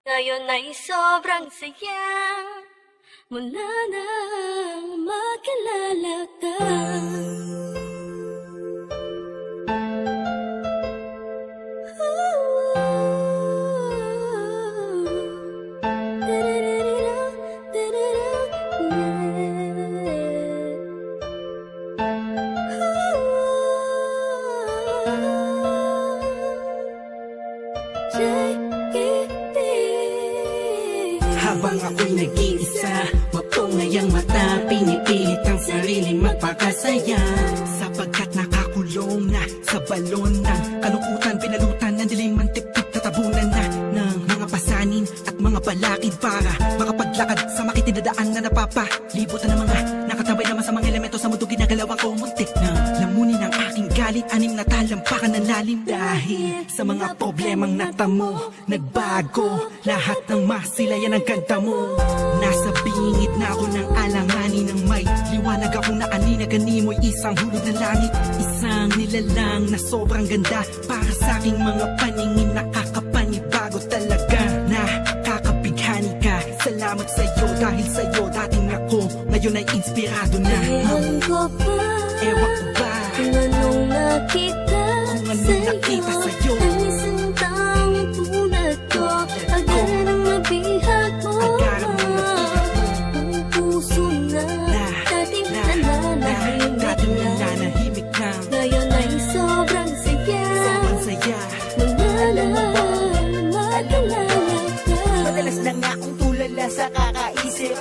Ngayon ay sobrang saya mula nang makilala ka. Habang ako'y nag-iisa, mapungay ang mata, pinipilit ang sarili magpakasaya. Sapagkat nakakulong na sa balon ng kalungkutan, pinalutan ng dilim ang tipik, tatabunan na ng mga pasanin at mga balakid para makapaglakad sa makitidadaan na napapalibutan ng mga nakatambay naman sa mga elemento sa mundo. Ginagalawan ko muntik na lamunin ang aking galit, anim na talampakan ng lalim. Dahil sa mga problemang natamo, nagbago lahat ng masilayan ang ganda mo. Nasa bingit na ako ng alanganin ng may liwanag akong naanina, ganimoy isang hulog ng langit. Isang nilalang na sobrang ganda para sa aking mga paningin, nakakapanibago talaga. Nakakabighani ka, salamat sa'yo, dahil sa'yo dating ako, ngayon ay inspirado na. Ewan ko ba, ewan ko ba kung anong nakita, kung anong nakita sa'yo. Ang isang taong tulad ko, agad ang mabihag mo. Ang puso na dating nananahimik na, ngayon ay sobrang saya mula nang makilala ka. Madalas na nga akong tulala sa kakaisip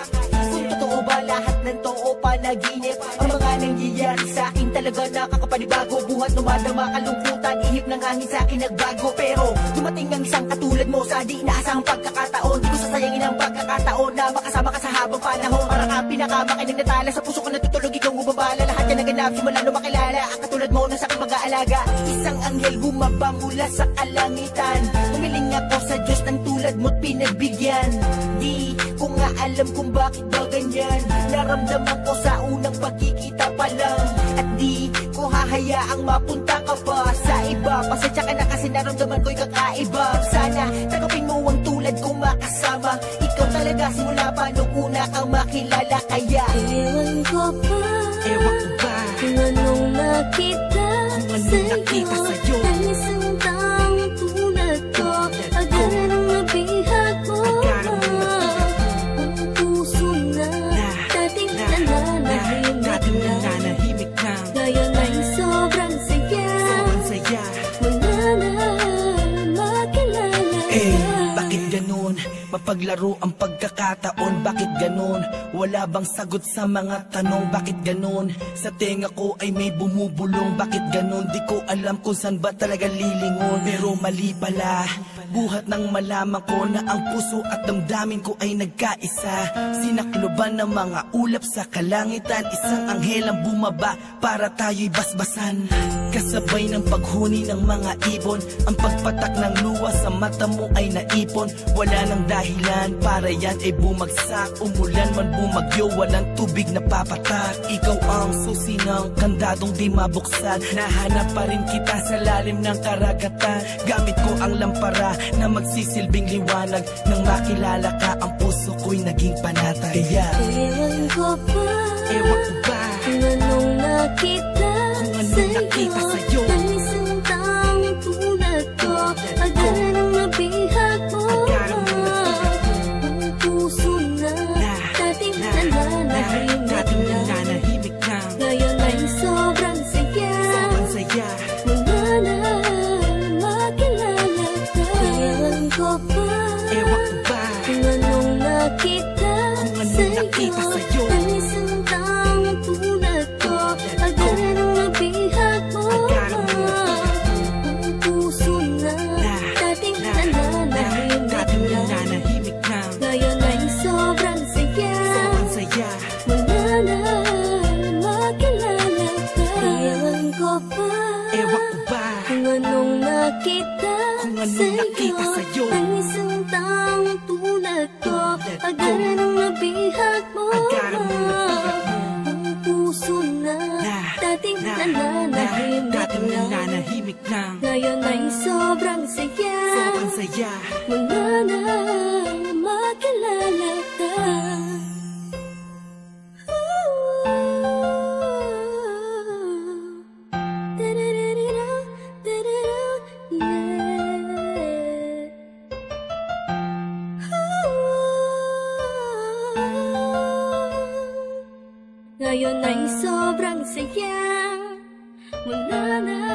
kung totoo ba lahat ng to o panaginip. Ang mga nangyayari sa akin talaga nakakapanibago. Buhat dumadama, kalungkutan, ihip ng hangin sa akin nagbago. Pero dumating ang isang katulad mo sa di inaasahang pagkakataon. Di ko sasayangin ang pagkakataon na makasama ka sa habang panahon. Para ka pinakamakinig na tala, sa puso ko natutulog, ikaw bumabala. Lahat yan naganap, simula nung makilala ang katulad mo na sa aking mag-aalaga. Isang anghel bumaba mula sa kalangitan. Humiling ako sa Diyos ng tulad mo't pinagbigyan. Di ko nga alam kung bakit ba ganyan. Naramdaman ko sa unang pagkikita pa lang. At di ko hahayaang mapunta ka pa sa iba. Pasensya ka na kasi naramdaman ko'y kakaiba. Sana tanggapin mo ang tulad kong makasama. Ikaw talaga simula pa nung una kang makilala. Kaya ewan ko ba, ewan ko ba kung anong nakita, kung anong nakita sa'yo. Ang isang taong tulad ko, agad ang mabihag mo. Ang puso na dating nananahimik na, ngayon ay sobrang saya mula nang makilala ka. Bakit ganun? Mapaglaro ang pagkakataon, bakit ganun? Wala bang sagot sa mga tanong, bakit ganun? Sa tenga ko ay may bumubulong, bakit ganun? Di ko alam kung saan ba talaga lilingon. Pero mali pala, buhat nang malaman ko na ang puso at damdamin ko ay nagkaisa. Sinakloban ng mga ulap sa kalangitan, isang anghel ang bumaba para tayo'y basbasan. Kasabay ng paghuni ng mga ibon, ang pagpatak ng luha sa mata mo ay naipon. Wala nang dahilan para yan ay bumagsak. Umulan man bumagyo, walang tubig na papatak. Ikaw ang susi ng kandadong di mabuksan. Nahanap pa rin kita sa lalim ng karagatan. Gamit ko ang lampara na magsisilbing liwanag. Nang makilala ka, ang puso ko'y naging panatag. Kaya ewan ko ba, kung anong nakita, kung anong nakita sa'yo. Ang isang taong tulad ko, agad ang mabihag mo. Ang puso na dating nananahimik na, ngayon ay sobrang saya mula nang makilala ka. Ewan ko ba, kung anong nakita, kung anong nakita sa'yo. Ang isang taong tulad ko, agad ang mabihag mo. Ang puso na dating nananahimik na, ngayon ay sobrang saya mula nang makilala ka. Ewan ko ba, kung anong nakita, kung anong nakita sa'yo. Ang isang taong tulad ko, agad ang mabihag mo. Ang puso na dating nananahimik na, ngayon ay sobrang saya saya mula na Wala na